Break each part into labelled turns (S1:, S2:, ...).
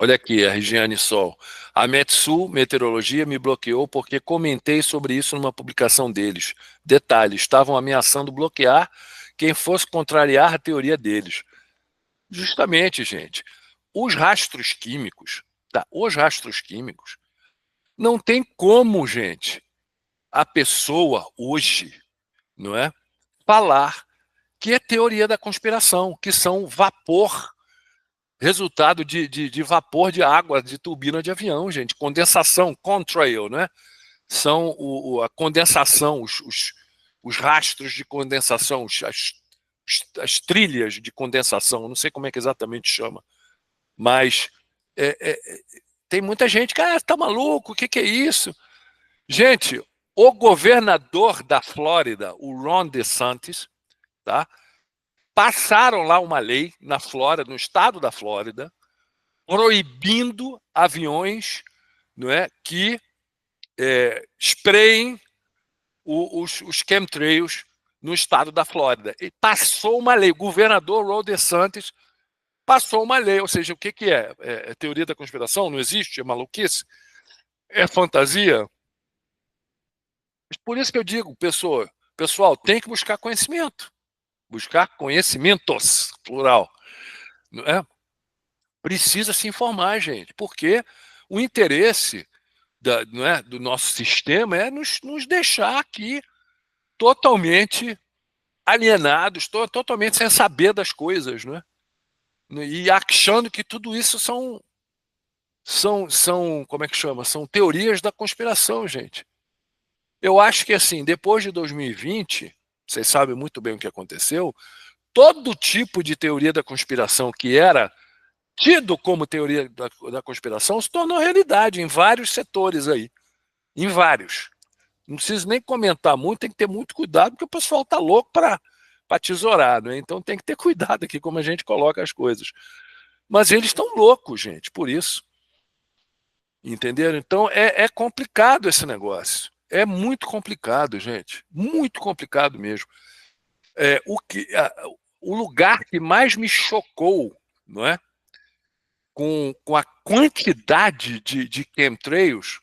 S1: Olha aqui, a Regiane Sol. A Metsu Meteorologia me bloqueou porque comentei sobre isso numa publicação deles. Detalhe, estavam ameaçando bloquear quem fosse contrariar a teoria deles. Justamente, gente, os rastros químicos, tá? Os rastros químicos, não tem como, gente, a pessoa hoje, não é, falar que é teoria da conspiração, que são vapor, resultado de vapor de água de turbina de avião, gente, condensação, contrail, né? São a condensação, os rastros de condensação, as trilhas de condensação, não sei como é que exatamente chama, mas é, é, tem muita gente que tá maluco, o que é isso? Gente, o governador da Flórida, o Ron DeSantis, tá? Passaram lá uma lei na Flórida, no estado da Flórida, proibindo aviões, não é, que espreiem os chemtrails no estado da Flórida. E passou uma lei, o governador Ron DeSantis passou uma lei, ou seja, o que é? É teoria da conspiração? Não existe? É maluquice? É fantasia? Por isso que eu digo, pessoal, tem que buscar conhecimentos, plural, não é? Precisa se informar, gente, porque o interesse não é, do nosso sistema é nos deixar aqui totalmente alienados, totalmente sem saber das coisas, não é? E achando que tudo isso são, como é que chama? São teorias da conspiração, gente. Eu acho que, assim, depois de 2020, vocês sabem muito bem o que aconteceu, todo tipo de teoria da conspiração que era tido como teoria da conspiração se tornou realidade em vários setores aí, em vários. Não preciso nem comentar muito, tem que ter muito cuidado, porque o pessoal está louco para tesourar, né? Então tem que ter cuidado aqui como a gente coloca as coisas. Mas eles estão loucos, gente, por isso. Entenderam? Então é complicado esse negócio. É muito complicado, gente. Muito complicado mesmo. É, o lugar que mais me chocou, não é? Com a quantidade de chemtrails,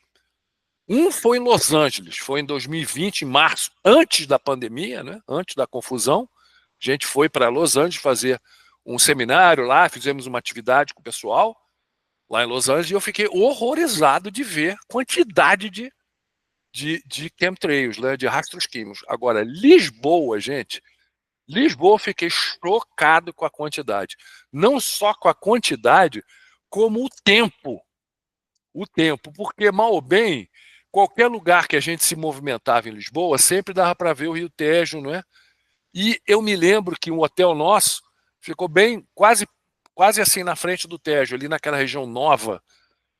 S1: foi em Los Angeles, foi em 2020, em março, antes da pandemia, né? Antes da confusão. A gente foi para Los Angeles fazer um seminário lá, fizemos uma atividade com o pessoal lá em Los Angeles, e eu fiquei horrorizado de ver a quantidade de chemtrails, né, de rastros químicos. Agora, Lisboa, gente, Lisboa eu fiquei chocado com a quantidade. Não só com a quantidade, como o tempo. O tempo, porque mal ou bem, qualquer lugar que a gente se movimentava em Lisboa, sempre dava para ver o Rio Tejo, não é? E eu me lembro que um hotel nosso ficou bem, quase assim na frente do Tejo, ali naquela região nova.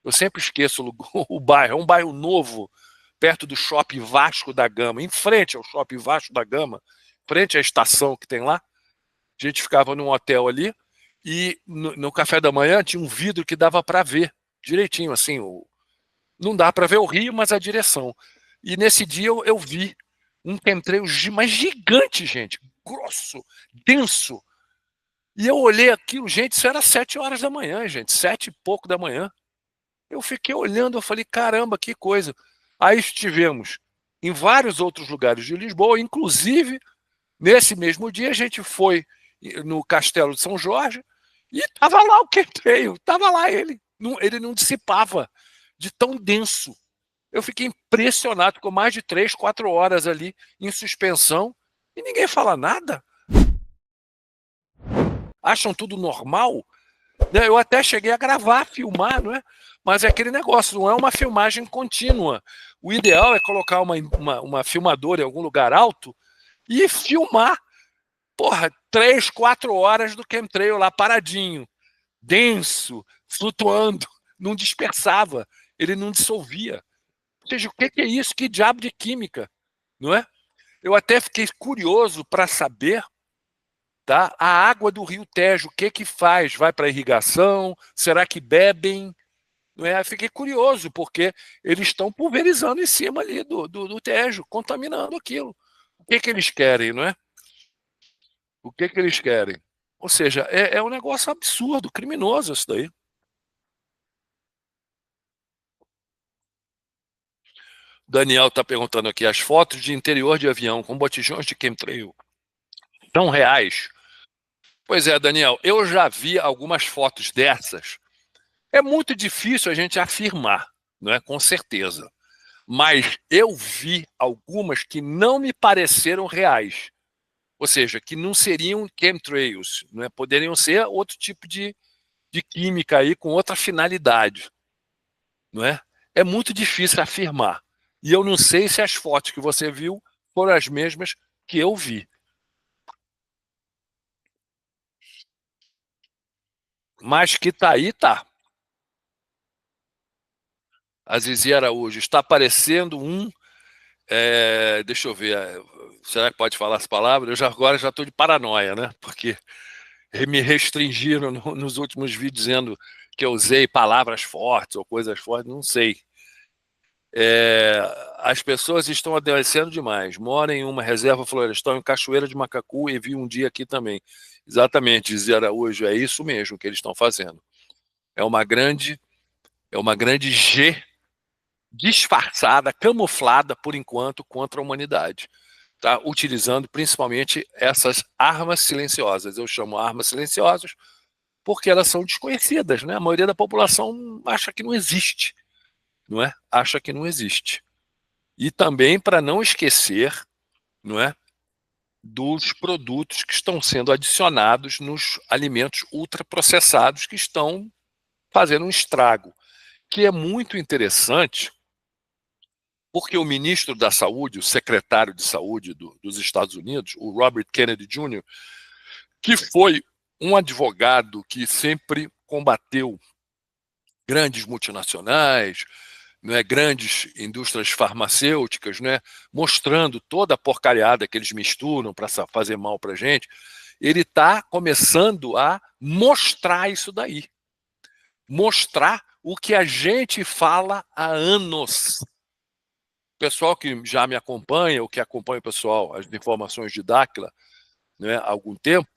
S1: Eu sempre esqueço o bairro, é um bairro novo, perto do Shopping Vasco da Gama, em frente ao Shopping Vasco da Gama, frente à estação que tem lá. A gente ficava num hotel ali e no café da manhã tinha um vidro que dava para ver direitinho, assim, não dá para ver o rio, mas a direção. E nesse dia eu vi um chemtrail mais gigante, gente, grosso, denso. E eu olhei aquilo, gente, isso era 7 horas da manhã, gente, 7 e pouco da manhã. Eu fiquei olhando, eu falei, caramba, que coisa. Aí estivemos em vários outros lugares de Lisboa, inclusive, nesse mesmo dia, a gente foi no Castelo de São Jorge e estava lá o chemtrail, estava lá ele não dissipava de tão denso. Eu fiquei impressionado, ficou mais de 3, 4 horas ali em suspensão e ninguém fala nada. Acham tudo normal. Eu até cheguei a gravar, filmar, não é? Mas é aquele negócio, não é uma filmagem contínua. O ideal é colocar uma filmadora em algum lugar alto e filmar, porra, 3, 4 horas do chemtrail lá paradinho, denso, flutuando, não dispersava, ele não dissolvia. Ou seja, o que é isso? Que diabo de química, não é? Eu até fiquei curioso para saber, tá? A água do Rio Tejo, o que faz? Vai para irrigação? Será que bebem? Não é? Fiquei curioso, porque eles estão pulverizando em cima ali do Tejo, contaminando aquilo. O que eles querem, não é? O que eles querem? Ou seja, é um negócio absurdo, criminoso isso daí. Daniel está perguntando aqui, as fotos de interior de avião com botijões de chemtrail são reais? Pois é, Daniel, eu já vi algumas fotos dessas. É muito difícil a gente afirmar, não é? Com certeza. Mas eu vi algumas que não me pareceram reais. Ou seja, que não seriam chemtrails, não é? Poderiam ser outro tipo de química aí com outra finalidade, não é? É muito difícil afirmar. E eu não sei se as fotos que você viu foram as mesmas que eu vi. Mas que tá aí, tá. A Zizi Araújo está parecendo um. Deixa eu ver. Será que pode falar essa palavra? Agora já estou de paranoia, né? Porque me restringiram nos últimos vídeos dizendo que eu usei palavras fortes ou coisas fortes, não sei. As pessoas estão adoecendo demais. Moram em uma reserva florestal em Cachoeira de Macacu e vi um dia aqui também. Exatamente, dizia Araújo, é isso mesmo que eles estão fazendo. É uma grande, é uma grande G disfarçada, camuflada por enquanto contra a humanidade. Tá? Utilizando principalmente essas armas silenciosas. Eu chamo armas silenciosas porque elas são desconhecidas, né? A maioria da população acha que não existe, não é? Acha que não existe. E também para não esquecer, não é, dos produtos que estão sendo adicionados nos alimentos ultraprocessados que estão fazendo um estrago, que é muito interessante, porque o ministro da Saúde, o secretário de Saúde dos Estados Unidos, o Robert Kennedy Jr., que foi um advogado que sempre combateu grandes multinacionais, né, grandes indústrias farmacêuticas, né, mostrando toda a porcariada que eles misturam para fazer mal para a gente, ele está começando a mostrar isso daí. Mostrar o que a gente fala há anos. O pessoal que já me acompanha, ou que acompanha o pessoal, as informações de Dáquila, né, há algum tempo,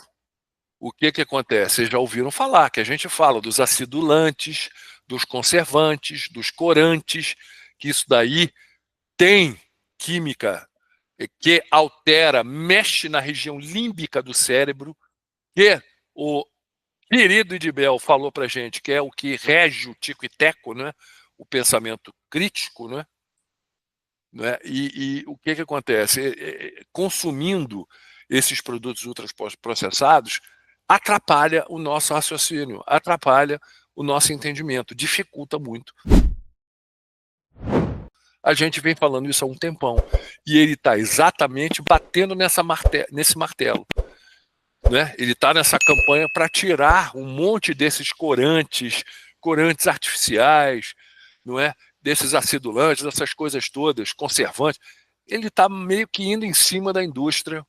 S1: o que acontece? Vocês já ouviram falar, que a gente fala dos acidulantes, dos conservantes, dos corantes, que isso daí tem química que altera, mexe na região límbica do cérebro, que o querido Idibel falou para gente, que é o que rege o tico e teco, né? O pensamento crítico, né? E o que acontece? Consumindo esses produtos ultraprocessados, atrapalha o nosso raciocínio, atrapalha o nosso entendimento, dificulta muito. A gente vem falando isso há um tempão. E ele está exatamente batendo nesse martelo. Né? Ele está nessa campanha para tirar um monte desses corantes, corantes artificiais, não é? Desses acidulantes, dessas coisas todas, conservantes. Ele está meio que indo em cima da indústria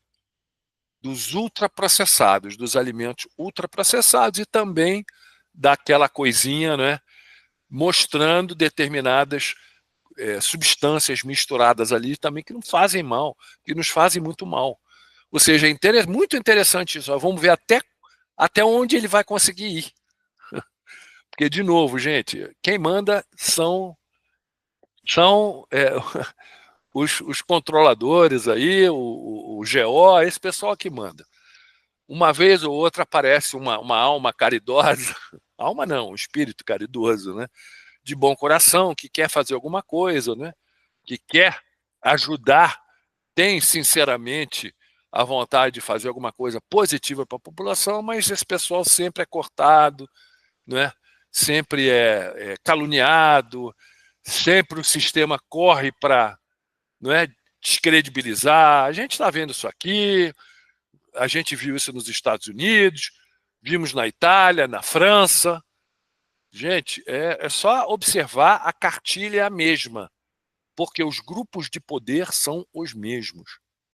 S1: dos ultraprocessados, dos alimentos ultraprocessados e também daquela coisinha, né? Mostrando determinadas substâncias misturadas ali também que não fazem mal, que nos fazem muito mal. Ou seja, é muito interessante isso. Vamos ver até onde ele vai conseguir ir. Porque, de novo, gente, quem manda são os controladores aí, o GO, esse pessoal que manda. Uma vez ou outra aparece uma alma caridosa, alma não, um espírito caridoso, né? De bom coração, que quer fazer alguma coisa, né? Que quer ajudar, tem sinceramente a vontade de fazer alguma coisa positiva para a população, mas esse pessoal sempre é cortado, né? Sempre é caluniado, sempre o sistema corre para, não é, descredibilizar. A gente está vendo isso aqui, a gente viu isso nos Estados Unidos, vimos na Itália, na França. Gente, é só observar, a cartilha é a mesma, porque os grupos de poder são os mesmos.